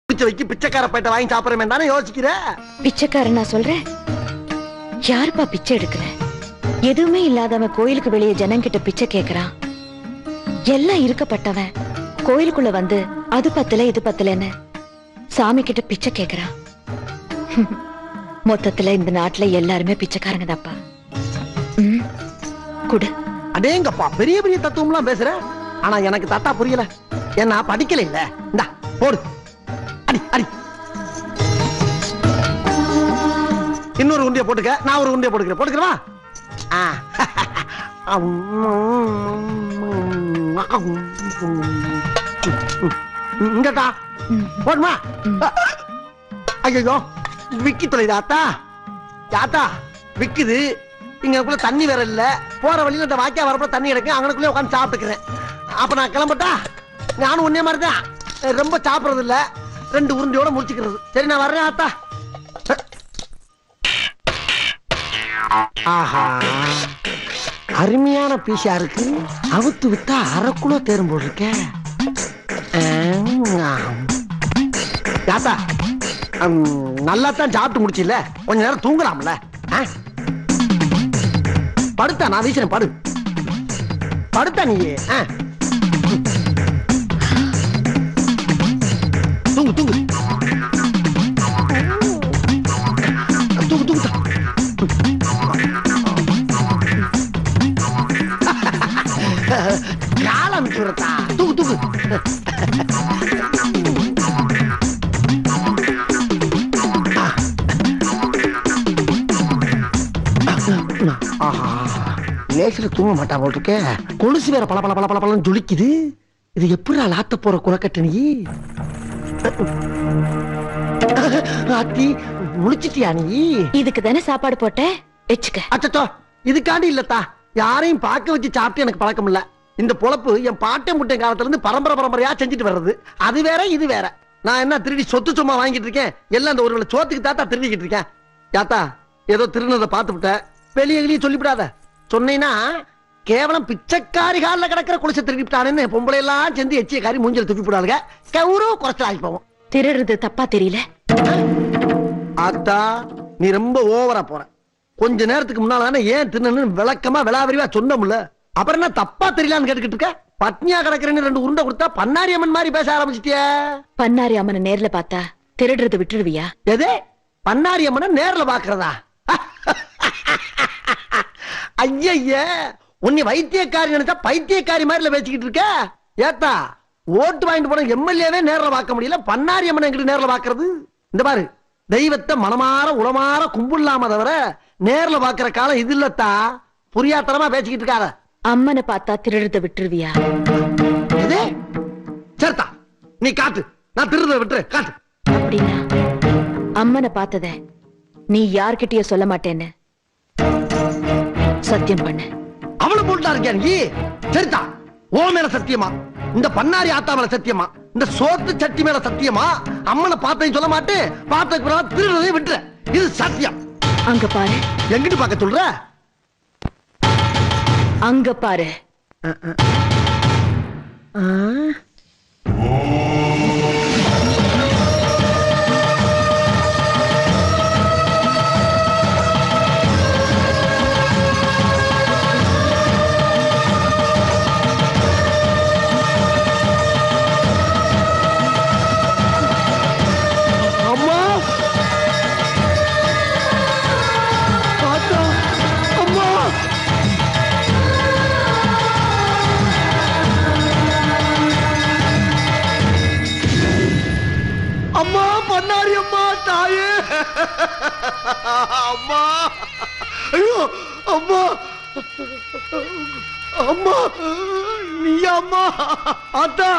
பிச்சைக்கார பைட்ட வாங்கி சாப்பிடுறமே தானே யோசிக்கிற. பிச்சைக்காரன் நான் சொல்றேன். யாருப்பா பிச்சை எடுக்கிற? எதுவுமே இல்லாதவன் கோயிலுக்கு வெளியே ஜனங்கிட்ட பிச்சை கேக்குறான். எல்லாம் இருக்கப்பட்டவன் கோயிலுக்குள்ள வந்து அது பத்தல இது பத்தலன்னு சாமி கிட்ட பிச்சை கேக்குறான். மொத்தத்துல இந்த நாட்டுல எல்லாருமே பிச்சைக்காரங்க தாப்பா. குடு. அடேங்கப்பா, பெரிய பெரிய தத்துவம் எல்லாம் பேசுற. ஆனா எனக்கு தாத்தா புரியல. ஏன்னா படிக்கல இல்ல. இந்தா போடு. அடி அடி. இன்னொரு உண்டிய போட்டுக்க, நான் ஒரு உண்டிய போட்டுக்கிறேன். போட்டுக்கிறவா? இங்கட்டா போடுமா? ஐயோ விக்கி தொலைது ஆத்தா. ஆத்தா விக்குது. இங்கக்குள்ள தண்ணி வேற இல்ல. போற வழியில இந்த வாக்கியா வரப்ப தண்ணி எடுக்க அங்கனக்குள்ளே உட்காந்து சாப்பிட்டுக்கிறேன். அப்ப நான் கிளம்பட்டா? நானும் ஒன்னே மாதிரி தான். ரொம்ப சாப்பிடுறது இல்ல. 2 உருண்டியோட முடிச்சுக்கிறது. சரி நான் வர்றேன் ஆத்தா. ஆஹா, அருமையான பீஸா இருக்கு. அவுத்து விட்டா அரைக்குள்ள தேரும் போல் இருக்க. ஆத்தா நல்லா தான் சாப்பிட்டு முடிச்சில்ல, கொஞ்ச நேரம் தூங்கலாம்ல. படுத்தா நான் வீசுறேன். படு படுத்தா நீ. தூங்கு தூங்கு தூங்கு தூங்கு. காலம் சுரத்தா. தூங்கு தூங்கு. லேசில தூங்க மாட்டா போல் இருக்க. கொலுசு வேற பல பல பல பல பலன்னு ஜொலிக்குது. இது எப்படி லாத்த போற குலக்கட்டு நீ? ஆத்தி முழிச்சிட்டியா நீ? இதுக்கு தானே சாப்பாடு போட்டேன், வெச்சுக்க. அச்சோ, இதுக்காண்டி இல்லத்தா. யாரையும் பார்க்க வச்சு சாப்பிட்டு எனக்கு பழக்கம் இல்ல. இந்த பொழப்பு என் பாட்டை முட்டை காலத்துல இருந்து பரம்பரை பரம்பரையா செஞ்சுட்டு வர்றது. அது வேற இது வேற. நான் என்ன திருடி சொத்து சும்மா வாங்கிட்டு இருக்கேன்? எல்லாம் இந்த ஒரு சோத்துக்கு தாத்தா திருடிக்கிட்டு இருக்கேன். யாத்தா ஏதோ திருநதை பார்த்து விட்ட, வெளியே வெளியே சொல்லிவிடாத. சொன்னீங்கன்னா கேவலம் பிச்சைக்காரி கால கிடக்கிற குளிச்ச திருடிவிட்டானு பொம்பளை எல்லாம் சேர்ந்து எச்சிய காரி மூஞ்சில துப்பி போடாளுங்க. கௌரவ குறைச்சல் ஆகி போவோம். திருடுறது தப்பா தெரியல ஆத்தா? நீ ரொம்ப ஓவரா போற. கொஞ்ச நேரத்துக்கு முன்னால ஏன் தின்னு விளக்கமா விளாவரிவா சொன்னோம்ல. அப்புறம் என்ன தப்பா தெரியலான்னு கேட்டுக்கிட்டு இருக்க? பட்னியா கிடக்குறேன்னு 2 உருண்டை கொடுத்தா பன்னாரி அம்மன் மாதிரி பேச ஆரம்பிச்சிட்டியா? பன்னாரி அம்மனை நேர்ல பார்த்தா திருடுறது விட்டுருவியா? எது? பன்னாரி அம்மனை நேர்ல பாக்குறதா? ஐய, உன்னை வைத்தியக்காரி நினைச்சா பைத்தியக்காரி மாதிரில பேசிக்கிட்டு இருக்க. ஏத்தா ஓட்டு வாங்கிட்டு போன எம்எல்ஏவே நேர்ல பார்க்க முடியல, பன்னாரி அம்மனை எங்கிட்ட நேர்ல பாக்குறது? இந்த பாரு, தெய்வத்தை மனமாற உளமாற கும்பிடலாம தவிர நேர்ல பாக்குற காலம் இது இல்லத்தா. புரியாத்தனமா பேசிக்கிட்டு இருக்காத. அம்மனை பார்த்தா திருடுறத விட்டுருவியா? எது? சரிதா, நீ காட்டு. நான் திருடுறத விட்டுரு, காட்டு. அப்படின்னா அம்மனை பார்த்தத நீ யார்கிட்டயே சொல்ல மாட்டேன்னு சத்தியம் பண்ண. அவளு போட்டா இருக்கியா நீ? சரிதா, ஓ மேல சத்தியமா? இந்த பன்னாரி ஆத்தா மேல சத்தியமா? இந்த சோத்து சட்டி மேல சத்தியமா? அம்மனை பார்த்தேன்னு சொல்ல மாட்டேன். பார்த்த திருடுறதை விட்டுற. இது சத்தியம். அங்க பாரு. எங்கிட்டு பார்க்க சொல்ற? அங்க பாரு. அம்மா பண்ணாரி அம்மா, தாயே அம்மா. ஐயோ அம்மா, அம்மா நீயா? அம்மா ஆத்தா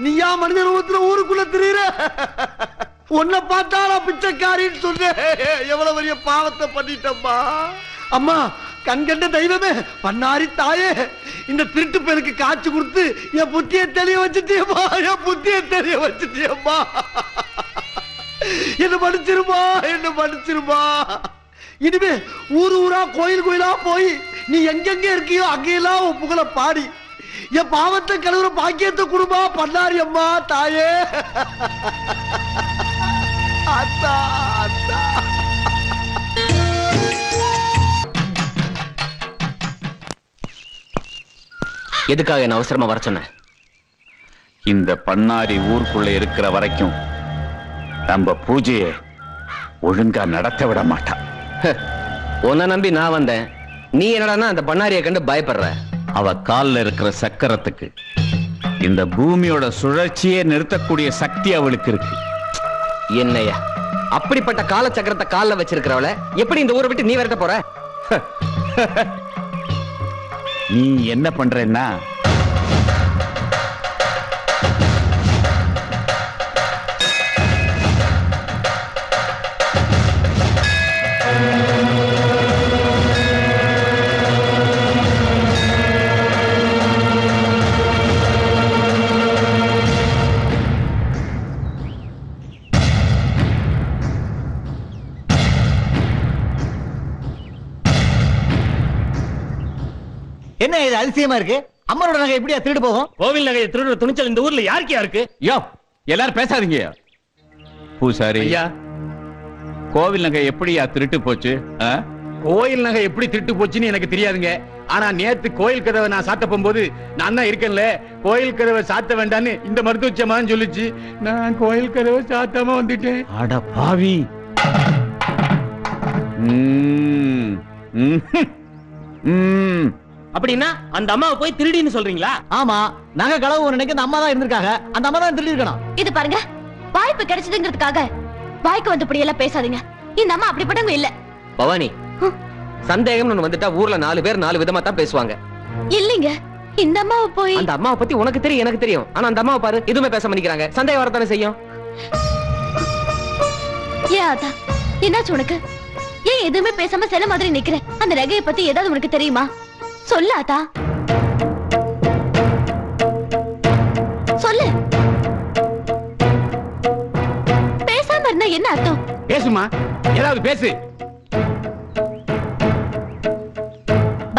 நீயா மனித ரூபத்துல ஊருக்குள்ள திரியிற? உன்னை பார்த்தாலா பிச்சைக்காரின்னு சொன்னேன். எவ்வளவு பெரிய பாவத்தை பண்ணிட்டம்மா. அம்மா கண்கண்ட தெய்வமே, பண்ணாரி தாயே, இந்த திருட்டு பேருக்கு காட்சி கொடுத்து என் புத்தியை தெளிய வச்சுட்டியம்மா. என் புத்தியை தெளிய வச்சுட்டியம்மா. என்ன மன்னிச்சிருமா, என்ன மன்னிச்சிருமா. இனிமே ஊரு ஊரா கோயில் கோயிலா போய் நீ எங்கெங்க இருக்கியோ அங்கெல்லாம் உன் புகழ பாடி என் பாவத்தை கழுவுற பாக்கியத்தை கொடுமா பண்ணாரி அம்மா தாயே. அத்தா, அத்தா. எதுக்காக என்ன அவசரமா வர சொன்ன? இந்த பண்ணாரி ஊருக்குள்ள இருக்கிற வரைக்கும் நம்ம பூஜையை ஒழுங்கா நடத்த விட மாட்டான். உன்னை நம்பி நான் வந்தேன், நீ என்னடான்னா அந்த பண்ணாரியை கண்டு பயப்படுற. அவ கால்ல இருக்கிற சக்கரத்துக்கு இந்த பூமியோட சுழற்சியே நிறுத்தக்கூடிய சக்தி அவளுக்கு இருக்கு. என்னையா அப்படிப்பட்ட கால சக்கரத்தை கால்ல வச்சிருக்கிறவள எப்படி இந்த ஊரை விட்டு நீ விரட்ட போற? நீ என்ன பண்றேன்னா என்ன இது அதிசயமா இருக்கு? அம்மனோட நகை எப்படியா திருடு போகும்? கோவில் நகையை திருடுற துணிச்சல் இந்த ஊர்ல யாருக்கா இருக்கு? யோ எல்லாரும் பேசாதீங்க. பூசாரி ஐயா, கோவில் நகை எப்படியா திருட்டு போச்சு? கோயில் நகை எப்படி திருட்டு போச்சுன்னு எனக்கு தெரியாதுங்க. ஆனா நேத்து கோயில் கதவை நான் சாத்த போகும்போது நான் தான் இருக்கேன்ல, கோயில் கதவை சாத்த வேண்டான்னு இந்த மருத்துவச்சமான்னு சொல்லிச்சு. நான் கோயில் கதவை சாத்தாம வந்துட்டேன். அட பாவி. அப்படின்னா அந்த அம்மாவை போய் திருடின்னு சொல்றீங்களா? ஆமா, நகை களவு ஒரு நினைக்க அந்த அம்மா தான் இருந்திருக்காங்க. அந்த அம்மா தான் திருடி இருக்கணும். இது பாருங்க, வாய்ப்பு கிடைச்சதுங்கிறதுக்காக வாய்க்கு வந்து இப்படி எல்லாம் பேசாதீங்க. இந்த அம்மா அப்படிப்பட்டவங்க இல்ல. பவானி, சந்தேகம் வந்துட்டா ஊர்ல 4 பேர் 4 விதமா தான் பேசுவாங்க. இல்லீங்க, இந்த அம்மாவை போய் அந்த அம்மாவை பத்தி உனக்கு தெரியும், எனக்கு தெரியும். ஆனா அந்த அம்மாவை பாரு, எதுவுமே பேச மாட்டேங்கிறாங்க. சந்தேகம் வரத்தானே செய்யும். ஏன் ஆத்தா, என்னாச்சு உனக்கு? ஏன் எதுவுமே பேசாம சில மாதிரி நிக்கிற? அந்த நகையை பத்தி ஏதாவது உனக்கு தெரியுமா? சொல்லு ஆத்தா, சொல்லு. பேசாம இருந்தா என்ன அர்த்தம்? பேசுமா, ஏதாவது பேசு.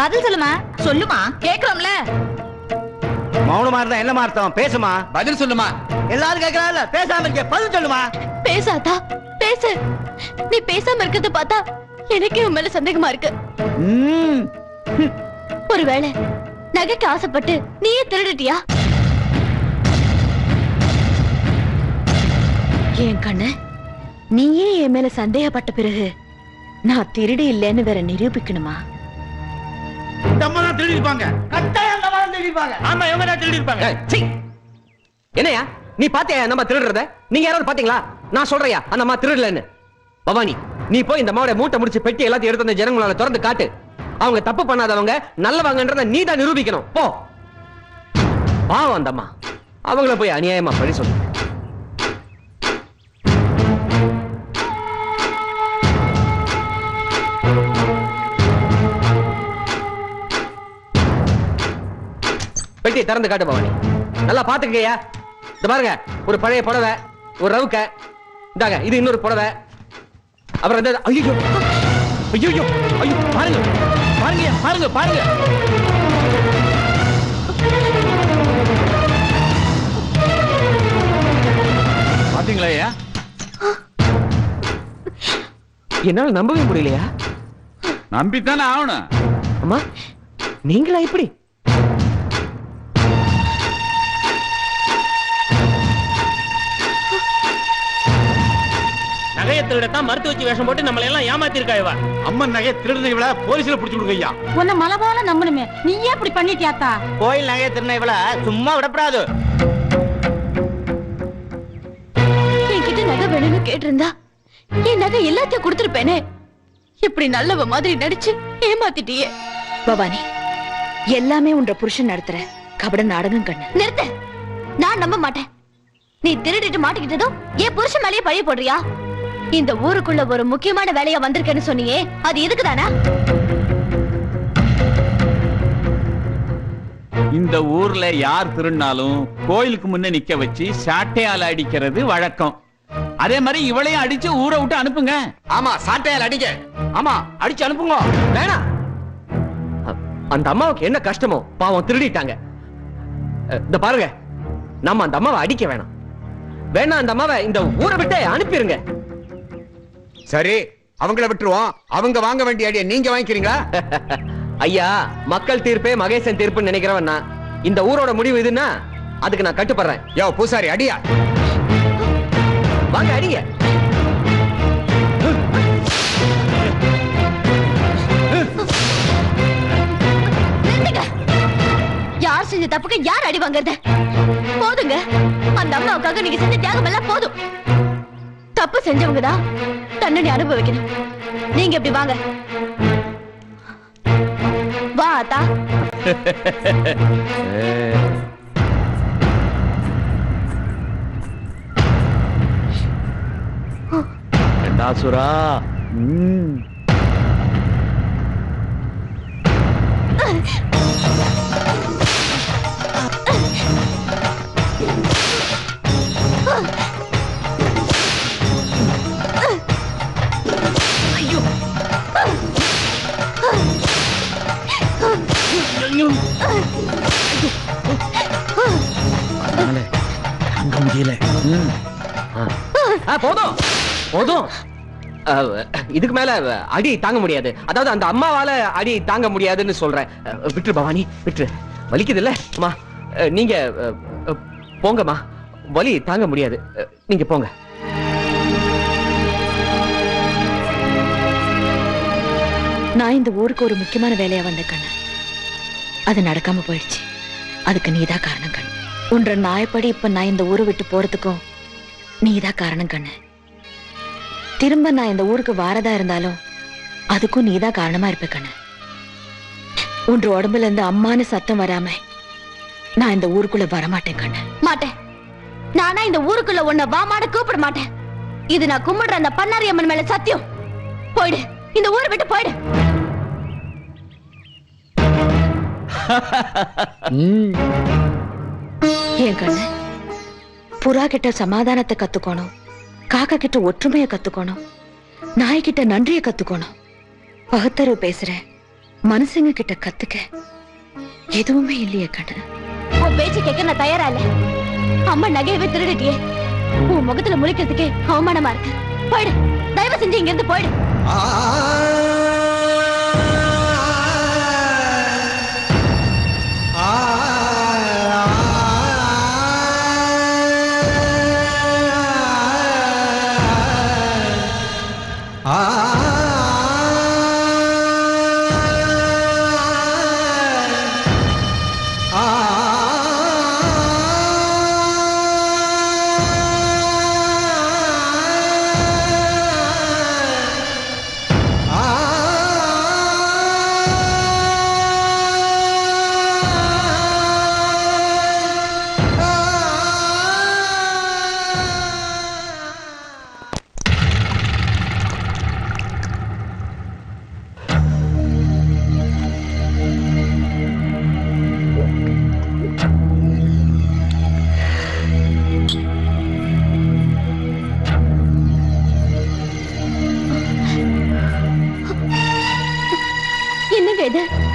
பதில் சொல்லுமா. சொல்லுமா, கேக்குறோம்ல. மௌனமா இருந்தா என்ன அர்த்தம்? பேசுமா, பதில் சொல்லுமா. எல்லாரும் கேக்குறாங்கல்ல, பேசாம இருக்க, பதில் சொல்லுமா. பேசாதா, பேசு. நீ பேசாம இருக்கிறத பார்த்தா எனக்கே உன் மேல சந்தேகமா இருக்கு. ஒருவேளை நகைக்கு ஆசைப்பட்டு நீயே திருடிட்டியா? என் கண்ணு, நீயே என் மேல சந்தேகப்பட்ட பிறகு நான் திருடி இல்லைன்னு வேற நிரூபிக்கணுமா? இந்த அம்மா தான் திருடி இருப்பாங்க. கட்டாயம் அந்த அம்மா தான் திருடி இருப்பாங்க. ஆமா, இவங்க தான் திருடி இருப்பாங்க. ஏய், சீ. என்னையா நீ பாத்தியா நம்ம திருடுறத? நீங்க யாராவது பாத்தீங்களா? நான் சொல்றையா அந்த அம்மா திருடலன்னு? பவானி, நீ போய் இந்த அம்மாவோட மூட்டை முடிச்சு பெட்டி எல்லாத்தையும் எடுத்து அந்த ஜனங்களால திறந்து காட்டு. அவங்க தப்பு பண்ணாதவங்க நல்லவங்கன்றத நீ தான் நிரூபிக்கணும். போ. பாவம் அந்த அம்மா, அவங்கள போய் அநியாயமா பழி சொல்லு. பெட்டி திறந்து காட்டு பவானி. நல்லா பாத்துக்கையா. இந்த பாருங்க, ஒரு பழைய புடவை, ஒரு ரவுக்க, இந்தாங்க இது இன்னொரு புடவை, அப்புறம் இந்த ஐயோ ஐயோ ஐயோ பாருங்க பாருங்க பாருங்க பாருங்க. பாத்தீங்களா ஐயா? என்னால நம்பவே முடியலையா. நம்பித்தானே ஆகணும். அம்மா, நீங்களா இப்படி? நகையை திருடத்தான் மருத்துவ வச்சு வேஷம் போட்டு நம்மள எல்லாம் ஏமாத்தி இருக்கா இவ. அம்மன் நகையை திருடுன இவள போலீஸ்ல பிடிச்சு விடுங்க ஐயா. உன்னை மலை போல நம்பணுமே, நீ ஏன் இப்படி பண்ணிட்டியாத்தா? கோயில் நகையை திருடின இவள சும்மா விடப்படாது. என்கிட்ட நகை வேணும்னு கேட்டிருந்தா என் நகை எல்லாத்தையும் கொடுத்திருப்பேனே. இப்படி நல்லவ மாதிரி நடிச்சு ஏமாத்திட்டியே. பவானி, எல்லாமே உன்ற புருஷன் நடத்துற கபட நாடகம் கண்ணு. நிறுத்த, நான் நம்ப மாட்டேன். நீ திருடிட்டு மாட்டிக்கிட்டதும் என் புருஷன் மேலேயே பழிய போடுறியா? இந்த ஊருக்குள்ள ஒரு முக்கியமான வேலையா வந்திருக்கேன்னு சொன்னியே, அது எதுக்குதானா? இந்த ஊர்ல யார் திருநாளும் கோயிலுக்கு முன்ன நிக்க வச்சு சாட்டையால அடிக்கிறது வழக்கம். அதே மாதிரி இவளையும் அடிச்சு ஊரை விட்டு அனுப்புங்க. ஆமா, சாட்டையால் அடிங்க. ஆமா, அடிச்சு அனுப்புங்க. வேணாம், அந்த அம்மாவுக்கு என்ன கஷ்டமோ பாவம், திருடிட்டாங்க. இந்த பாருங்க, நம்ம அந்த அம்மாவை அடிக்க வேணாம். வேணா அந்த அம்மாவை இந்த ஊரை விட்டு அனுப்பிருங்க. சரி, அவங்கள விட்டுருவோம். அவங்க வாங்க வேண்டிய அடியை நீங்க வாங்கிக்கிறீங்களா? ஐயா, மக்கள் தீர்ப்பே மகேசன் தீர்ப்புன்னு நினைக்கிறவன் நான். இந்த ஊரோட முடிவு இதுன்னா அதுக்கு நான் கட்டுப்படுறேன். யோ பூசாரி, அடியா. வாங்க அடிங்க. யார் செஞ்ச தப்புக்கு யார் அடி வாங்குறது? போதுங்க, அந்த அம்மாவுக்காக நீங்க செஞ்ச தியாகம் எல்லாம் போதும். தப்பு செஞ்சவங்க தான் தண்டனை அனுபவிக்கணும். நீங்க இப்படி வாங்க. வா அத்தா. கண்டாசுரா. ஐயோ, அங்க முடியல. போதும் போதும். இதுக்கு மேல அடி தாங்க முடியாது. அதாவது அந்த அம்மாவால அடி தாங்க முடியாதுன்னு சொல்றேன். விட்டு பவானி, விட்டு. வலிக்குது இல்ல அம்மா? நீங்க போங்கம்மா, வலி தாங்க முடியாது. நீங்க போங்க. நான் இந்த ஊருக்கு ஒரு முக்கியமான வேலையா வந்த கண்ணு, அது நடக்காம போயிடுச்சு. அதுக்கு நீதான் காரணம் கண்ணு. உன்ற நாயப்படி இப்ப நான் இந்த ஊரை விட்டு போறதுக்கும் நீதான் காரணம் கண்ணு. திரும்ப நான் இந்த ஊருக்கு வாரதா இருந்தாலும் அதுக்கும் நீதான் காரணமா இருப்ப கண்ணு. உன்ற உடம்புல இருந்து அம்மானு சத்தம் வராம நான் இந்த ஊருக்குள்ள வரமாட்டேன் கண்ணு. மாட்டேன். நானா இந்த ஊருக்குள்ள உன்னை வாமாட கூப்பிட மாட்டேன். இது நான் கும்பிடுற அந்த பண்ணாரி அம்மன் மேல சத்தியம். போயிடு, இந்த ஊரை விட்டு போயிடு. ஏன் கண்ணு, புறா கிட்ட சமாதானத்தை கத்துக்கணும், காக்கா கிட்ட ஒற்றுமையை கத்துக்கணும், நாய்கிட்ட நன்றியை கத்துக்கணும். பகுத்தறிவு பேசுற மனுஷங்க கிட்ட கத்துக்க எதுவுமே இல்லையே கண்ணு. உன் பேச்சு கேட்க நான் தயாரா இல்ல. அம்மா நகையவே திருடிட்டியே, உன் முகத்துல முழிக்கிறதுக்கே அவமானமா இருக்கு. போயிடு, தயவு செஞ்சு இங்க இருந்து போயிடு.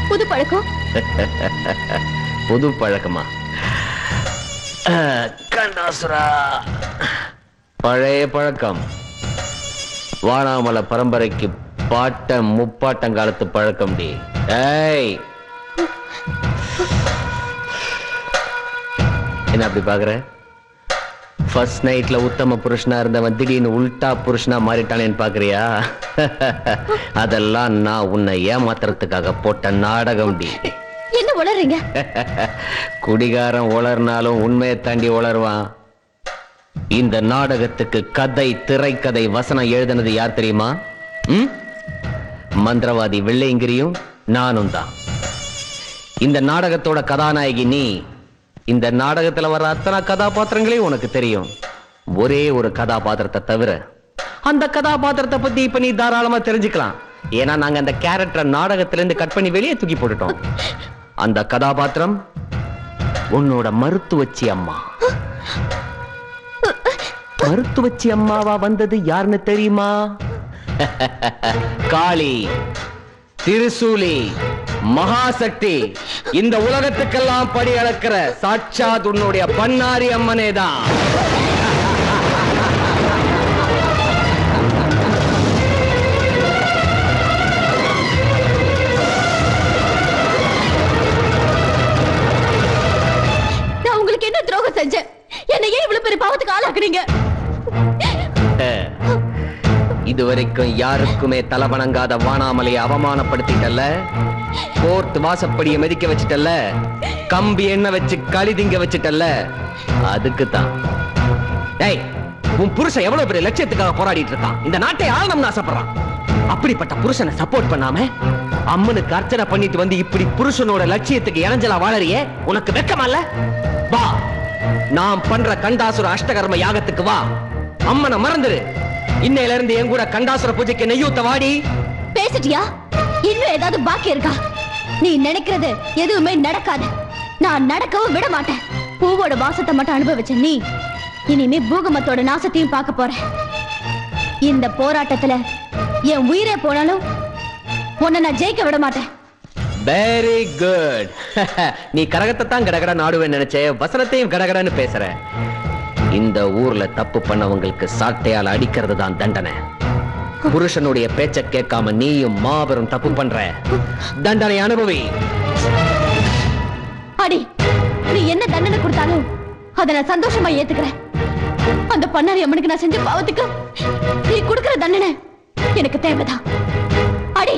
புது பழக்கம். புது பழக்கமா? கண்டாசுரா, பழைய பழக்கம். வானாமல பரம்பரைக்கு பாட்ட முப்பாட்டங்காலத்து பழக்கம். டி என்ன அப்படி பாக்குற? ஃபர்ஸ்ட் நைட்ல உத்தம புருஷனா இருந்தவன் திடீர்னு உல்டா புருஷனா மாறிட்டானேன்னு பாக்குறியா? அதெல்லாம் நான் உன்னை ஏமாத்துறதுக்காக போட்ட நாடகம். டி என்ன உளறீங்க? குடிகாரன் உளர்னாலும் உண்மையை தாண்டி உளருவான். இந்த நாடகத்துக்கு கதை, திரைக்கதை, வசனம் எழுதினது யார் தெரியுமா? மந்திரவாதி வெள்ளையங்கிரியும் நானும் தான். இந்த நாடகத்தோட கதாநாயகி நீ. இந்த நாடகத்துல வர அத்தனை கதாபாத்திரங்களையும் உனக்கு தெரியும். ஒரே ஒரு கதாபாத்திரத்தை தவிர அந்த கதாபாத்திரத்தை பத்தி இப்ப நீ தாராளமா தெரிஞ்சுக்கலாம். ஏன்னா நாங்க அந்த கேரக்டரை நாடகத்திலிருந்து கட் பண்ணி வெளியே தூக்கி போட்டுட்டோம். அந்த கதாபாத்திரம் உன்னோட மருத்துவச்சி அம்மா. மருத்துவச்சி அம்மாவா வந்தது யாருன்னு தெரியுமா? காளி, திருசூலி, மகாசக்தி, இந்த உலகத்துக்கெல்லாம் படி அளக்கிற சாட்சாத் உன்னுடைய பண்ணாரி அம்மனே தான். இதுவரைக்கும் யாருக்குமே தலை வணங்காத வானாமலையை அவமானப்படுத்திட்டல்ல, கோர்ட் வாசப்படியை மிதிக்க வச்சிட்டல்ல, கம்பி எண்ண வச்சு களி திங்க வச்சிட்டல்ல, அதுக்கு தான். ஏய், உன் புருஷன் எவ்வளவு பெரிய லட்சியத்துக்காக போராடிட்டு இருக்கான், இந்த நாட்டை ஆளணும்னு ஆசைப்படுறான். அப்படிப்பட்ட புருஷனை சப்போர்ட் பண்ணாம அம்மனுக்கு அர்ச்சனை பண்ணிட்டு வந்து இப்படி புருஷனோட லட்சியத்துக்கு இணைஞ்சலா வாழறியே, உனக்கு வெக்கமா இல்ல? வா, நாம் பண்ற கண்டாசுர அஷ்டகர்ம யாகத்துக்கு வா. அம்மனை மறந்துரு. இன்னையில இருந்து என் கூட கண்டாசுர பூஜைக்கு நெய்யூத்த வாடி. பேசிட்டியா? இன்னும் ஏதாவது பாக்கி இருக்கா? நீ நினைக்கிறது எதுவுமே நடக்காது. நான் நடக்கவும் விட மாட்டேன். பூவோட வாசத்தை மட்டும் அனுபவிச்ச நீ இனிமே பூகமத்தோட நாசத்தையும் பார்க்க போற. இந்த போராட்டத்துல என் உயிரே போனாலும் உன்னை நான் ஜெயிக்க விட மாட்டேன். Very good. நீ கரகத்தை தான் கடகட நாடுவேன்னு நினைச்சே, வசனத்தையும் கடகடன்னு பேசுற. இந்த ஊர்ல தப்பு பண்ணவங்களுக்கு சாட்டையால் அடிக்கிறது தான் தண்டனை. புருஷனுடைய பேச்ச கேட்காம நீயும் மாபெரும் தப்பு பண்ற. தண்டனை அனுபவி. அடி, நீ என்ன தண்டனை கொடுத்தாலும் அதை நான் சந்தோஷமா ஏத்துக்கிறேன். அந்த பண்ணாரி அம்மனுக்கு நான் செஞ்ச பாவத்துக்கு நீ கொடுக்கிற தண்டனை எனக்கு தேவைதான். அடி.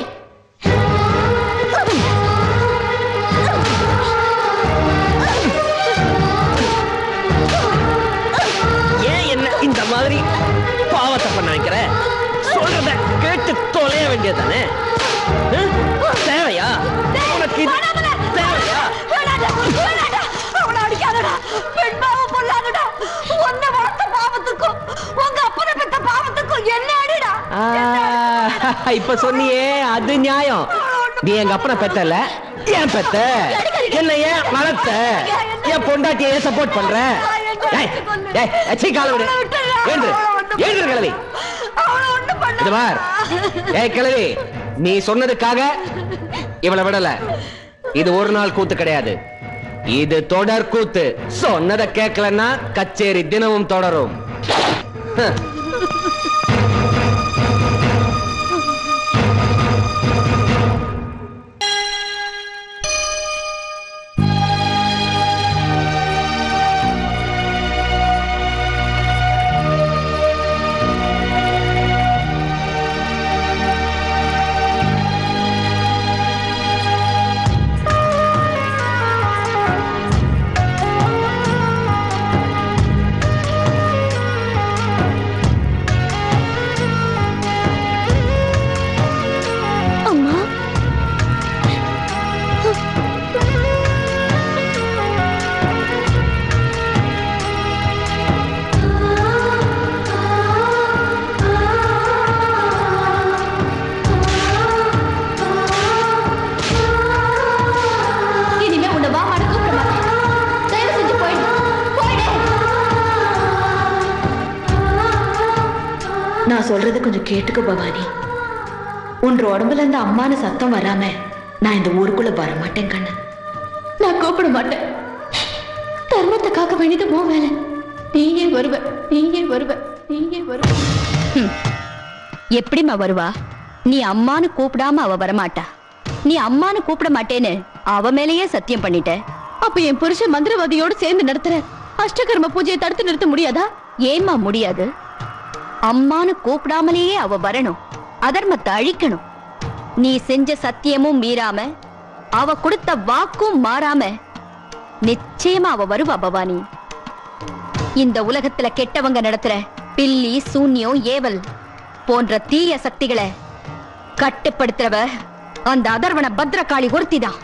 ஏன் என்ன இந்த மாதிரி பாவத்தை பண்ண வைக்கிற? சொல்றத கேட்டு தொலைய வேண்டியதானே? தேவையா உனக்கு? தேவையா? இப்ப சொன்னியே அது நியாயம். நீ எங்க அப்பனை பெத்தல, ஏன் பெத்த? என்ன ஏன் வளர்த்த? என் பொண்டாட்டியை ஏன் சப்போர்ட் பண்ற? கிழவி, நீ சொன்னதுக்காக இவளை விடல. இது ஒரு நாள் கூத்து கிடையாது, இது தொடர் கூத்து. சொன்னதை கேட்கலன்னா கச்சேரி தினமும் தொடரும். நான் சொல்றத கொஞ்சம் கேட்டுக்க பவானி. உன் உடம்புல இருந்து அம்மானு சத்தம் வராம நான் இந்த ஊருக்குள்ள வர மாட்டேன் கண்ணு. நான் கூப்பிட மாட்டேன். தர்மத்தை காக்க வேண்டியது போ வேலை. நீயே வருவ, நீயே வருவ, நீயே வருவ. எப்படிமா வருவா? நீ அம்மானு கூப்பிடாம அவ வரமாட்டா. நீ அம்மானு கூப்பிட மாட்டேன்னு அவ மேலேயே சத்தியம் பண்ணிட்ட. அப்ப என் புருஷன் மந்திரவாதியோடு சேர்ந்து நடத்துற அஷ்டகர்ம பூஜையை தடுத்து நிறுத்த முடியாதா? ஏமா முடியாது? அம்மானு கூப்பிடாமலேயே அவ வரணும், அதர்மத்தை அழிக்கணும். நீ செஞ்ச சத்தியமும் மீறாம, அவ கொடுத்த வாக்கும் மாறாம நிச்சயமா அவ வருவா பவானி. இந்த உலகத்துல கெட்டவங்க நடத்துற பில்லி, சூன்யம், ஏவல் போன்ற தீய சக்திகளை கட்டுப்படுத்துறவ அந்த அதர்வன பத்ரகாளி ஒருத்திதான்.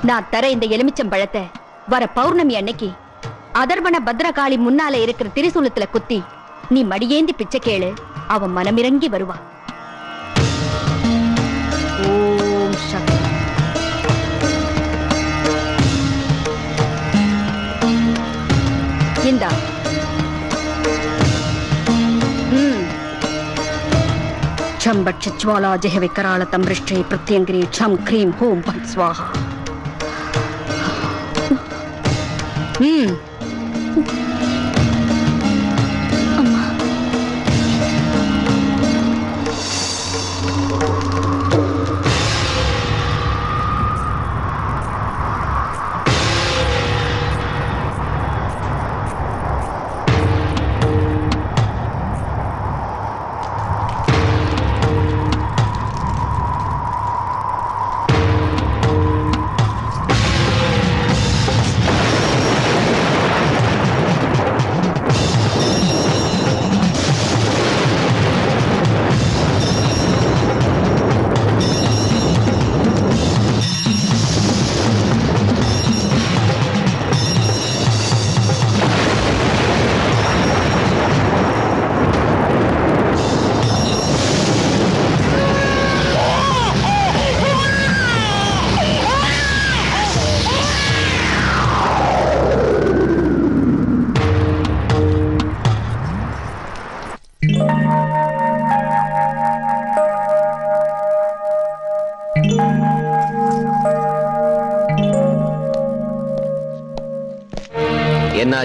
நான் தர இந்த எலுமிச்சம் பழத்தை வர பௌர்ணமி அன்னைக்கு அதர்வன பத்ரகாளி முன்னால இருக்கிற திரிசூலத்துல குத்தி நீ மடியேந்தி பிச்சை கேளு, அவன் மனமிறங்கி வருவா. ஓம் சக்தி. இந்தா. छम बट ज्वाला जह विकराल तमृष्टे प्रत्यंग्री छम क्रीम होम भट स्वाहा.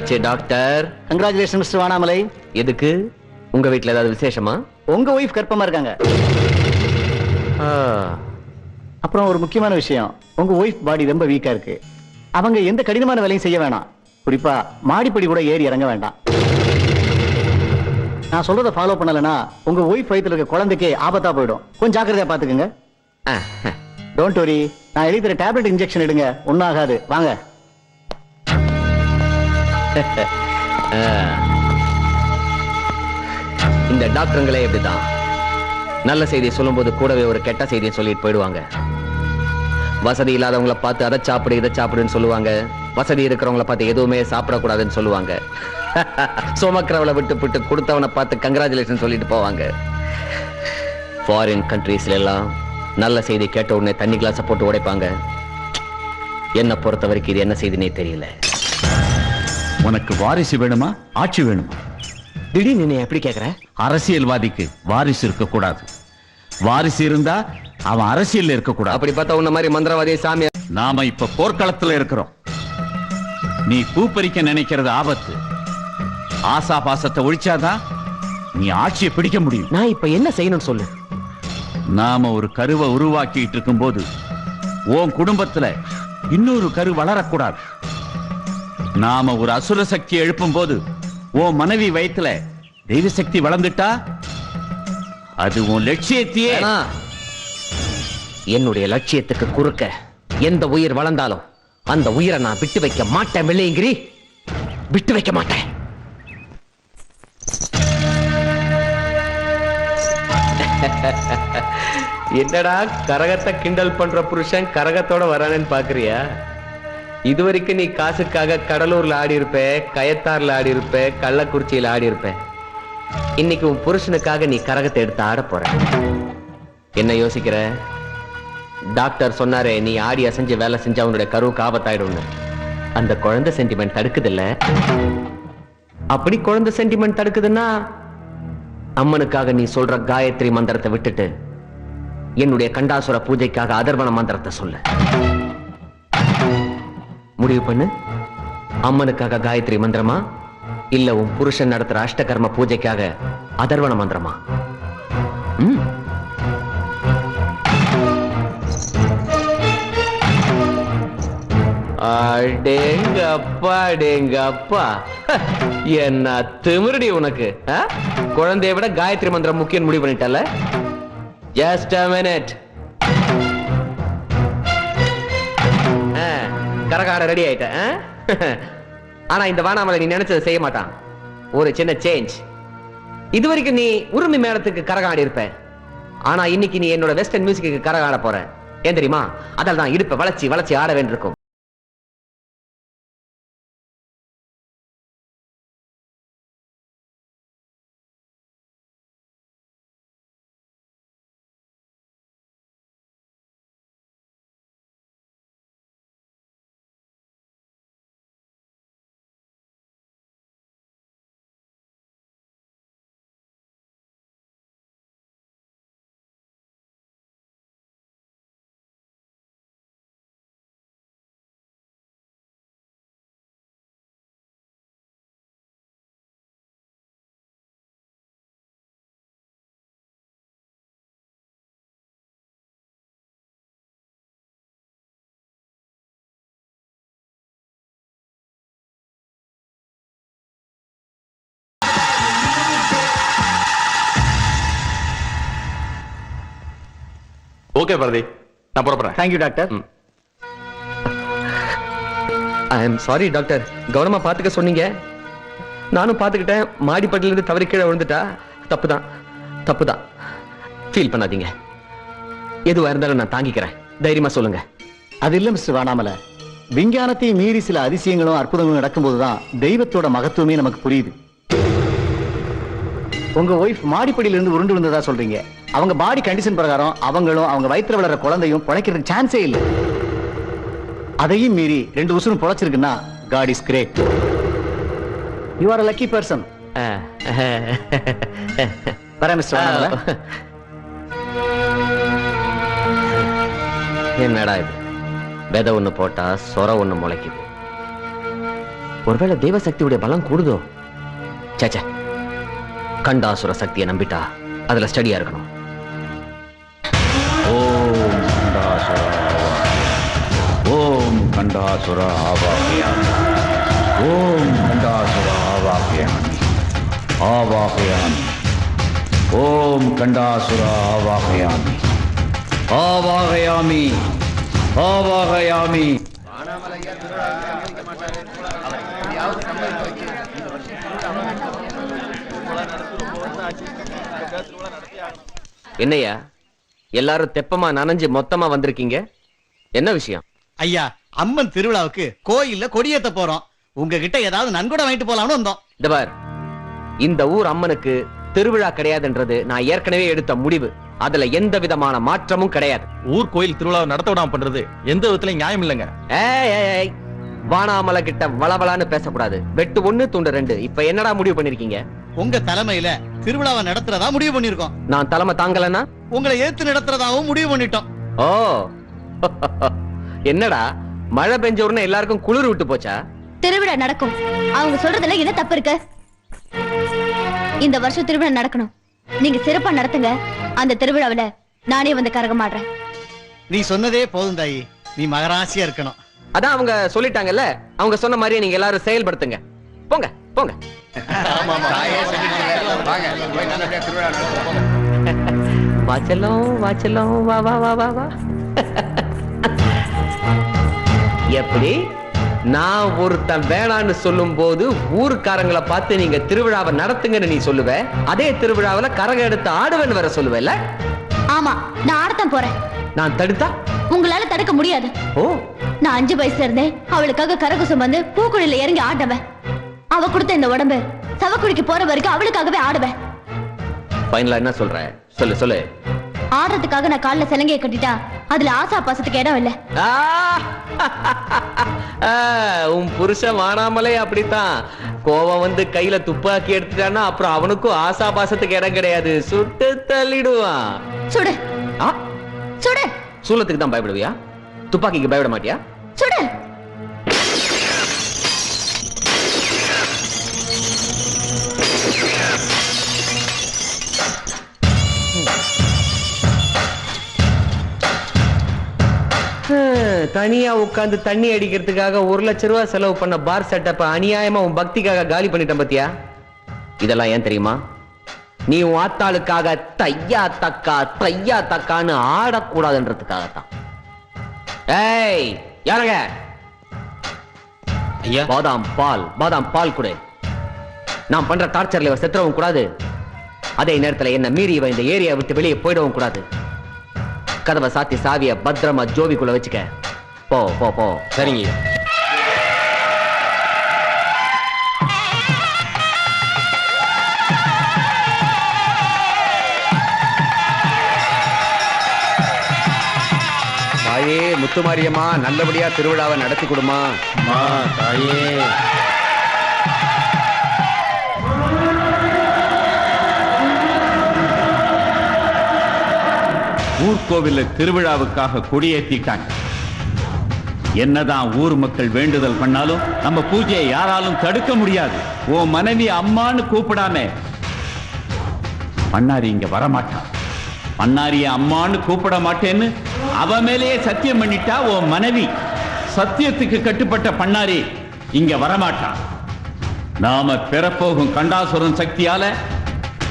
என்னாச்சு டாக்டர்? Congratulation mister Vanamalai. எதுக்கு? உங்க வீட்ல ஏதாவது விசேஷமா? உங்க ஒய்ஃப் கர்ப்பமா இருக்காங்க. அப்புறம் ஒரு முக்கியமான விஷயம், உங்க ஒய்ஃப் பாடி ரொம்ப வீக்கா இருக்கு. அவங்க எந்த கடினமான வேலையும் செய்ய வேணாம். குறிப்பா மாடிப்படி கூட ஏறி இறங்க வேண்டாம். நான் சொல்றத ஃபாலோ பண்ணலனா உங்க ஒய்ஃப் வயித்துல இருக்க குழந்தைக்கு ஆபத்தா போயிடும். கொஞ்சம் ஜாக்கிரதையா பாத்துக்கங்க. டோன்ட் வரி, நான் எழுதி தர டேப்லெட் இன்ஜெக்ஷன் எடுங்க, ஒன்னும் ஆகாது. வாங்க. இந்த டாக்டருங்களே இப்படிதான். நல்ல செய்தியை சொல்லும் போது கூடவே ஒரு கெட்ட செய்தியை சொல்லிட்டு போயிடுவாங்க. வசதி இல்லாதவங்களை பார்த்து அதை சாப்பிடு இதை சாப்பிடுன்னு சொல்லுவாங்க. வசதி இருக்கிறவங்களை பார்த்து எதுவுமே சாப்பிடக்கூடாதுன்னு சொல்லுவாங்க. சுமக்கிறவளை விட்டு கொடுத்தவனை பார்த்து கங்க்ராச்சுலேஷன் சொல்லிட்டு போவாங்க. ஃபாரின் கண்ட்ரீஸ்ல எல்லாம் நல்ல செய்தி கேட்ட உடனே தண்ணி கிளாஸ போட்டு உடைப்பாங்க. என்ன பொறுத்த வரைக்கும் இது என்ன செய்தினே தெரியல. உனக்கு வாரிசு வேணுமா ஆட்சி வேணுமா? திடீர்னு நீ எப்படி கேக்குற? அரசியல்வாதிக்கு வாரிசு இருக்க கூடாது. வாரிசு இருந்தா அவன் அரசியல் இருக்க கூடாது. அப்படி பார்த்தா உன்ன மாதிரி மந்திரவாதி சாமி. நாம இப்ப போர்க்களத்துல இருக்கிறோம். நீ பூப்பறிக்க நினைக்கிறது ஆபத்து. ஆசா பாசத்தை ஒழிச்சாதான் நீ ஆட்சியை பிடிக்க முடியும். நான் இப்ப என்ன செய்யணும்னு சொல்லு. நாம ஒரு கருவை உருவாக்கிட்டு இருக்கும் போது உன் குடும்பத்துல இன்னொரு கரு வளரக்கூடாது. நாம ஒரு அசுர சக்தி எழுப்பும் போது உன் மனைவி வயித்துல தெய்வ சக்தி வளர்ந்துட்டா அது உன் லட்சியத்தையே. என்னுடைய லட்சியத்துக்கு குறுக்க எந்த உயிர் வளர்ந்தாலும் அந்த உயிரை நான் விட்டு வைக்க மாட்டேன். வெள்ளையங்கிரி, விட்டு வைக்க மாட்டேன். என்னடா கரகத்தை கிண்டல் பண்ற புருஷன் கரகத்தோட வரானேன்னு பாக்குறியா? இதுவரைக்கும் நீ காசுக்காக கடலூர்ல ஆடி இருப்ப, கயத்தார்ல ஆடி இருப்ப, கள்ளக்குறிச்சியில ஆடி இருப்ப. இன்னைக்கு உன் புருஷனுக்காக நீ கரகத்தை எடுத்து ஆட போற. என்ன யோசிக்கிற? டாக்டர் சொன்னாரே, நீ ஆடி அசைஞ்சு வேலை செஞ்சா அவனுடைய கருவுக்கு ஆபத்தாயிடும். அந்த குழந்தை சென்டிமெண்ட் தடுக்குது இல்ல? அப்படி குழந்தை சென்டிமெண்ட் தடுக்குதுன்னா அம்மனுக்காக நீ சொல்ற காயத்ரி மந்திரத்தை விட்டுட்டு என்னுடைய கண்டாசுர பூஜைக்காக அதர்வன மந்திரத்தை சொல்லு. முடிவு பண்ணு. அம்மனுக்காக காயத்ரி மந்திரமா இல்ல உன் புருஷன் நடத்துற அஷ்டகர்ம பூஜைக்காக அதர்வன மந்திரமா? அடேங்கப்பா அடேங்கப்பா, என்ன திமிருடி உனக்கு. குழந்தைய விட காயத்ரி மந்திரம் முக்கியம் முடிவு பண்ணிட்டல. Just a minute. கரகாட ரெடி ஆயிட்டேன். ஆனா இந்த வானாமலை நீ நினைச்சதை செய்ய மாட்டான். ஒரு சின்ன சேஞ்ச். இதுவரைக்கும் நீ உரிமை மேளத்துக்கு கரகாடி இருப்ப. ஆனா இன்னைக்கு நீ என்னோட வெஸ்டர்ன் மியூசிக்கு கரகாட போற. ஏன் தெரியுமா? அதால் தான் இடுப்பை வளைச்சி வளைச்சி ஆட வேண்டியிருக்கும். ஓகே பாரதி, நான் புறப்படுறேன். Thank you doctor. I am sorry doctor. கவனமா பாத்துக்க சொன்னீங்க, நானும் பாத்துக்கிட்டேன். மாடிப்பட்டில இருந்து தவறி கீழே விழுந்துட்டா. தப்புதான் தப்புதான். ஃபீல் பண்ணாதீங்க. எதுவா இருந்தாலும் நான் தாங்கிக்கிறேன். தைரியமா சொல்லுங்க. அது இல்ல மிஸ்டர் வானாமலை, விஞ்ஞானத்தை மீறி சில அதிசயங்களும் அற்புதங்களும் நடக்கும்போதுதான் தெய்வத்தோட மகத்துவமே நமக்கு புரியுது. உங்க ஒய்ஃப் மாடிப்படியில இருந்து உருண்டு வந்ததா சொல்றீங்க. அவங்க பாடி கண்டிஷன் பிரகாரம் அவங்களும் அவங்க வயித்துல வளர்ற குழந்தையும் பிழைக்கிறதுக்கு சான்ஸே இல்லை. அதையும் மீறி 2 உசுரும் பிழைச்சிருக்குன்னா God is great. You are a lucky person. வரேன் மிஸ்டர் வானாமலை. என்னடா இது? விதை ஒண்ணு போட்டா சொர ஒண்ணு முளைக்குது. ஒருவேளை தெய்வ சக்தியுடைய பலம் கூடுதோ? சேச்சே, கண்டாசுர சக்தியை நம்பிட்டா அதுல ஸ்டடியா இருக்கணும். ஓம் கண்டாசுர ஆவாகயாமி. ஓம் கண்டாசுர ஆவாகயாமி. ஆவாகயாமி. ஓம் கண்டாசுர ஆவாகயாமி. ஆவாகயாமி. ஆவாகயாமி. என்னையா எல்லாரும் தெப்பமா நனைஞ்சு மொத்தமா வந்திருக்கீங்க? என்ன விஷயம்? ஐயா, அம்மன் திருவிழாவுக்கு கோயில்ல கொடியேத்த போறோம். உங்ககிட்ட ஏதாவது நன்கொடை வாங்கிட்டு போலாம்னு வந்தோம். இந்த பார், இந்த ஊர் அம்மனுக்கு திருவிழா கிடையாதுன்றது நான் ஏற்கனவே எடுத்த முடிவு. அதுல எந்த விதமான மாற்றமும் கிடையாது. ஊர் கோயில் திருவிழாவை நடத்த விடாம பண்றது எந்த விதத்திலும் நியாயம் இல்லைங்க. ஏய், வானாமலை கிட்ட வளவளான்னு பேசக்கூடாது. வெட்டு 1 துண்டு 2. இப்ப என்னடா முடிவு பண்ணிருக்கீங்க? உங்க தலைமையில திருவிழாவை நடத்துறதா முடிவு பண்ணிருக்கோம். நான் தலைமை தாங்கலன்னா உங்களை ஏத்து நடத்துறதாவும் முடிவு பண்ணிட்டோம். ஓ என்னடா மழை பெஞ்ச உடனே எல்லாருக்கும் குளிர் விட்டு போச்சா? திருவிழா நடக்கும். அவங்க சொல்றதுல என்ன தப்பு இருக்கு? இந்த வருஷம் திருவிழா நடக்கணும். நீங்க சிறப்பா நடத்துங்க. அந்த திருவிழாவில நானே வந்து கரகமாடுறேன். நீ சொன்னதே போதும் தாயி. நீ மகராசியா இருக்கணும். அதான் அவங்க சொல்லிட்டாங்கல்ல, அவங்க சொன்ன மாதிரியே நீங்க எல்லாரும் செயல்படுத்துங்க. போங்க போங்க. வாச்சலம் வாச்சலம் வா வா வா வா வா. எப்படி நான் ஒருத்தன் வேணான்னு சொல்லும் போது ஊருக்காரங்களை பார்த்து நீங்க திருவிழாவை நடத்துங்கன்னு நீ சொல்லுவ, அதே திருவிழாவில கரகம் எடுத்து ஆடுவேன்னு வேற சொல்லுவேல்ல? ஆமா, நான் ஆடத்தான் போறேன். நான் தடுத்தா உங்களால தடுக்க முடியாது. ஓ, நான் 5 வயசுல இருந்தே அவளுக்காக கரகு சுமந்து பூக்குழில இறங்கி ஆடுவேன். அவ கொடுத்த இந்த உடம்பு சவக்குழிக்கு போற வரைக்கும் அவளுக்காகவே ஆடுவேன். ஃபைனலா என்ன சொல்ற? சொல்லு சொல்லு. ஆடுறதுக்காக நான் கால்ல சிலங்கையை கட்டிட்டா அதுல ஆசா பாசத்துக்கு இடம் இல்ல. உன் புருஷன் வானாமலே அப்படித்தான். கோவம் வந்து கையில துப்பாக்கி எடுத்துட்டான்னா அப்புறம் அவனுக்கும் ஆசா பாசத்துக்கு இடம் கிடையாது. சுட்டு தள்ளிடுவான். சுடு சுடு. சூலத்துக்கு தான் பயப்படுவியா? துப்பாக்கிக்கு பயப்பட மாட்டியா? சுடு. தனியா உட்கார்ந்து தண்ணி அடிக்கிறதுக்காக 1 லட்சம் ரூபாய் செலவு பண்ண பார் செட்டப்ப அநியாயமா உன் பக்திக்காக காலி பண்ணிட்டேன் பாத்தியா? இதெல்லாம் ஏன் தெரியுமா? நீ உன் ஆத்தாளுக்காக தையா தக்கான்னு ஆடக்கூடாதுன்றதுக்காகத்தான். ஏய் யாருங்க? ஐயா, பாதாம் பால் கொடு. நான் பண்ற டார்ச்சர்ல இவ செத்துறவும் கூடாது. அதே நேரத்துல என்ன மீறி இவ இந்த ஏரியா விட்டு வெளியே போயிடவும் கூடாது. கதவை சாத்தி சாவிய பத்திரமா ஜோபிக்குள்ள வச்சுக்க. போ போ போ. சரிங்க. தாயே முத்துமாரியம்மா, நல்லபடியா திருவிழாவை நடத்தி கொடுமா. தாயே. ஊர்கோவில்ல திருவிழாவுக்காக கொடியேத்திட்டாங்க. என்னதான் ஊர் மக்கள் வேண்டுதல் பண்ணாலும் நம்ம பூஜையை யாராலும் தடுக்க முடியாது. ஓ மனைவி அம்மான்னு கூப்பிடாம பண்ணாரி இங்க வரமாட்டான். பண்ணாரிய அம்மான்னு கூப்பிட மாட்டேன்னு அவ மேலேயே சத்தியம் பண்ணிட்டா ஓ மனைவி. சத்தியத்துக்கு கட்டுப்பட்ட பண்ணாரி இங்க வரமாட்டான். நாம பெறப்போகும் கண்டாசுரன் சக்தியால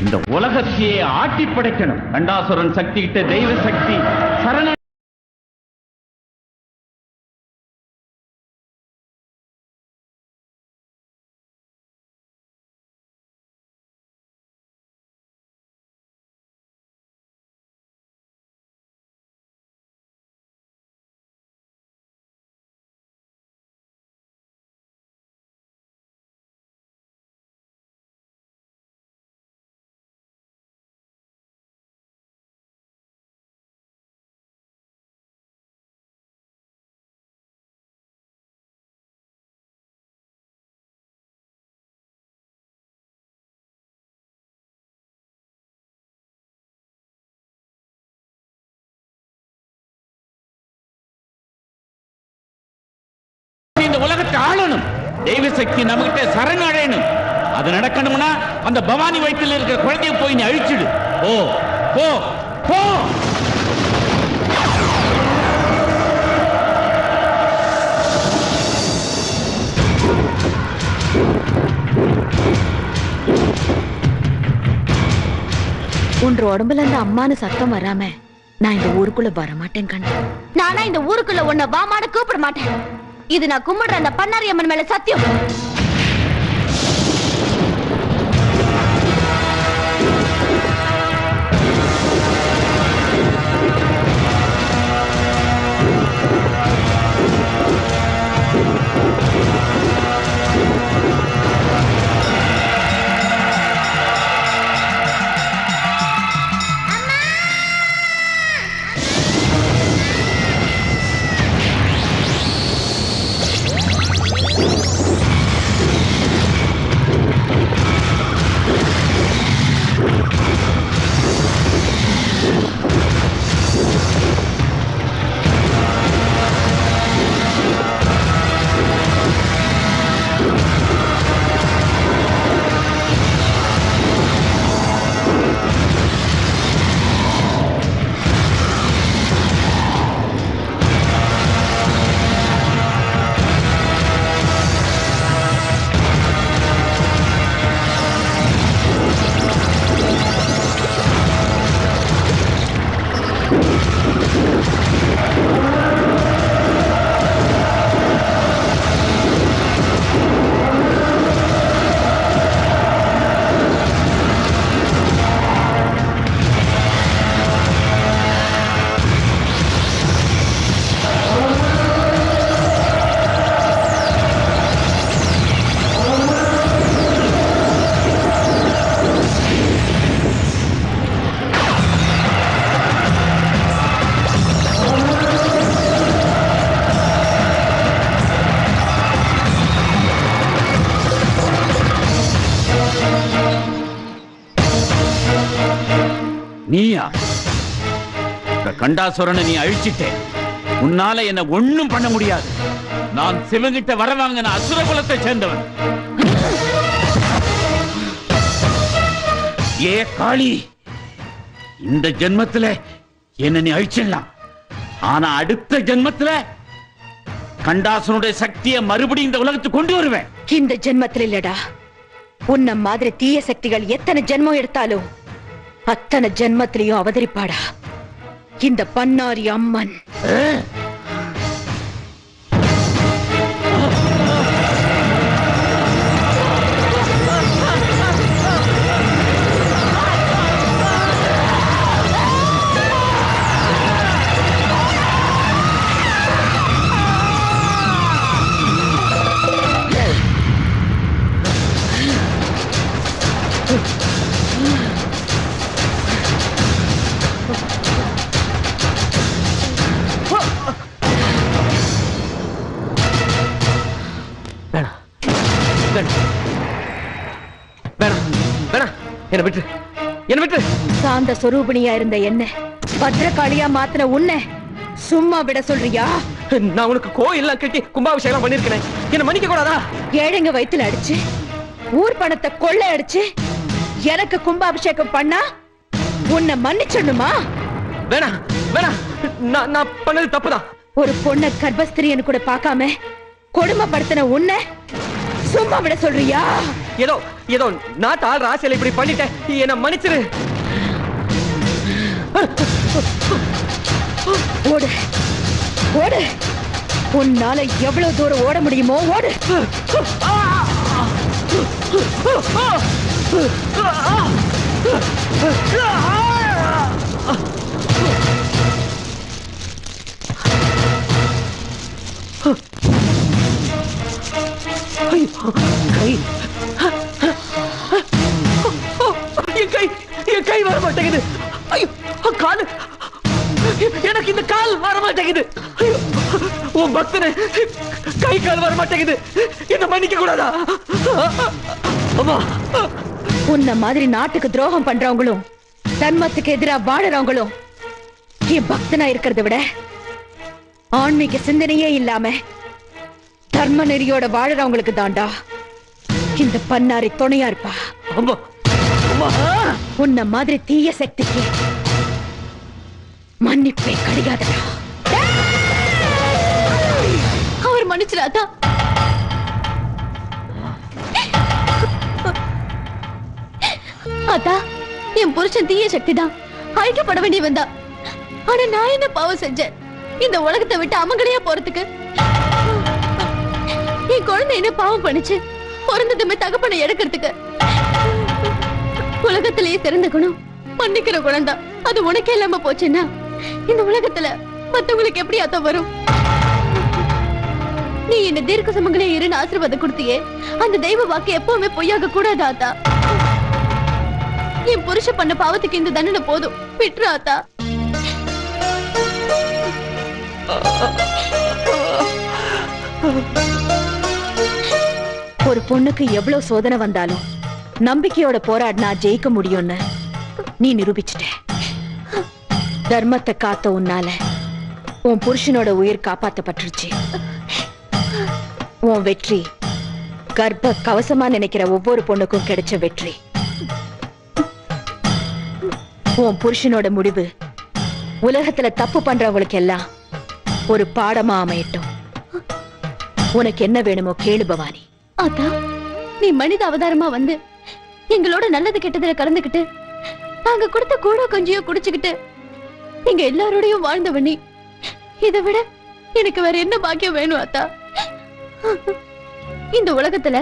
இந்த உலகத்தையே ஆட்டி படைக்கணும். கண்டாசுரன் சக்தி கிட்ட தெய்வ சக்தி சரண தெய்வ சக்தி நம்மகிட்ட சரண் அடையணும். அது நடக்கணும்னா அந்த பவானி வயிற்றில் இருக்கிற குழந்தைய போய் நீ அழிச்சிடு. போ போ போ. உன் உடம்புல இருந்து அம்மானு சத்தம் வராம நான் இந்த ஊருக்குள்ள வரமாட்டேன் கண்ணு. நானா இந்த ஊருக்குள்ள உன்னை வாமான கூப்பிட மாட்டேன். இது நான் கும்பிடுற அந்த பண்ணாரி அம்மன் மேல சத்தியம். நீயா? கண்டாசுரனை நீ அழிச்சிட்டே. உன்னால என்ன ஒண்ணும் பண்ண முடியாது. நான் சிவங்கிட்ட வர வாங்கின அசுர குலத்தை சேர்ந்தவன். ஏ காளி, இந்த ஜென்மத்துல என்ன நீ அழிச்சிடலாம். ஆனா அடுத்த ஜென்மத்துல கண்டாசுரனுடைய சக்தியை மறுபடியும் இந்த உலகத்துக்கு கொண்டு வருவேன். இந்த ஜென்மத்துல இல்லடா, உன்ன மாதிரி தீய சக்திகள் எத்தனை ஜென்மம் எடுத்தாலும் அத்தனை ஜென்மத்திலையும் அவதரிப்பாடா இந்த பண்ணாரி அம்மன். என்ன விட்டு என்ன விட்டு சாந்த சொரூபிணியா இருந்த என்ன பத்ரகாளியா மாத்தின உன்னை சும்மா விட சொல்றியா? நான் உனக்கு கோயில்லாம் கட்டி கும்பாபிஷேகம் பண்ணிருக்கேன். என்ன மன்னிக்க கூடாதா? ஏழைங்க வயித்துல அடிச்சு ஊர் பணத்தை கொள்ளை அடிச்சு எனக்கு கும்பாபிஷேகம் பண்ணா உன்னை மன்னிச்சிடணுமா? வேணாம் வேணாம், நான் பண்ணது தப்புதான். ஒரு பொண்ண கர்ப்பஸ்திரியன்னு கூட பார்க்காம கொடுமைப்படுத்தின உன்னை சும்மா விட சொல்றியா? ஏதோ ஏதோ நாட்டு ஆள் ராசியில இப்படி பண்ணிட்டேன், என்ன மன்னிச்சிரு. ஓடு ஓடு, உன்னால எவ்வளவு தூரம் ஓட முடியுமோ ஓடு. என் கை வர மாட்டேங்குது. கால், எனக்கு இந்த கால் வர மாட்டேங்குது. உன் பக்தனை கை கால் வர மாட்டேங்குது, என்ன மன்னிக்க கூடாதா? உன்ன மாதிரி நாட்டுக்கு துரோகம் பண்றவங்களும் தர்மத்துக்கு எதிரா வாழறவங்களும் என் பக்தனா இருக்கிறத விட ஆன்மீக சிந்தனையே இல்லாம தர்ம நெறியோட வாழறவங்களுக்கு தாண்டா இந்த பண்ணாரி துணையா இருப்பா. உன்ன மாதிரி தீய சக்திக்கு மன்னிப்பே கிடையாதுடா. அவர் மன்னிச்சிடாதா? அத்தா, என் புருஷன் தீய சக்தி தான், அழிக்கப்பட வேண்டியவன் தான். ஆனா நான் என்ன பாவம் செஞ்சேன் இந்த உலகத்தை விட்டு அமங்கலையா போறதுக்கு? என் குழந்தை என்ன பாவம் பண்ணுச்சு பிறந்ததுமே தகப்பனை எடுக்கிறதுக்கு? உலகத்திலேயே சிறந்த குணம் மன்னிக்கிற குணம் தான். அது உனக்கே இல்லாம போச்சுன்னா இந்த உலகத்துல மத்தவங்களுக்கு எப்படி அத்த வரும்? நீ என்ன தீர்க்க சுமங்களே இருன்னு ஆசீர்வாதம் கொடுத்தியே, அந்த தெய்வ வாக்கு எப்பவுமே பொய்யாக கூடாது ஆத்தா. என் புருஷ பண்ண பாவத்துக்கு இந்த தண்டனை போதும், விட்டுரு ஆத்தா. ஒரு பொண்ணுக்கு எவ்வளவு சோதனை வந்தாலும் நம்பிக்கையோட போராடினா ஜெயிக்க முடியும்னு நீ நிரூபிச்சிட்ட. தர்மத்தை காத்த உன்னால உன் புருஷனோட உயிர் காப்பாத்தப்பட்டுருச்சு. உன் வெற்றி கர்ப்ப கவசமா நினைக்கிற ஒவ்வொரு பொண்ணுக்கும் கிடைச்ச வெற்றி. உன் புருஷனோட முடிவு உலகத்துல தப்பு பண்றவங்களுக்கு எல்லாம் ஒரு பாடமா அமையட்டும். உனக்கு என்ன வேணுமோ கேளு பவானி. ஆத்தா, நீ மனித அவதாரமா வந்து எங்களோட நல்லது கெட்டதுல கலந்துகிட்டு நாங்க கொடுத்த கூட கொஞ்சியோ குடிச்சுக்கிட்டு நீங்க எல்லாரோடையும் வாழ்ந்தவ நீ. இதை விட எனக்கு வேற என்ன பாக்கியம் வேணும் ஆத்தா? இந்த உலகத்துல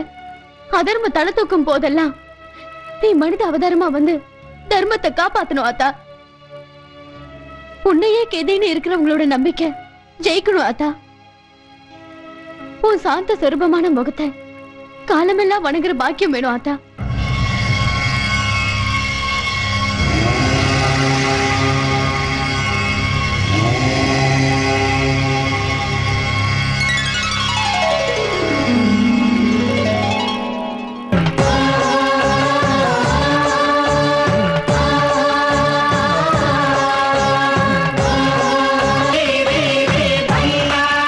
அதர்ம தலை தூக்கும் போதெல்லாம் நீ மனித அவதாரமா வந்து தர்மத்தை காப்பாத்தணும் ஆத்தா. உன்னையே கெதின்னு இருக்கிறவங்களோட நம்பிக்கை ஜெயிக்கணும் ஆத்தா. உன் சாந்த சொரூபமான முகத்தை காலமெல்லாம் வணங்குற பாக்கியம் வேணும் ஆத்தா.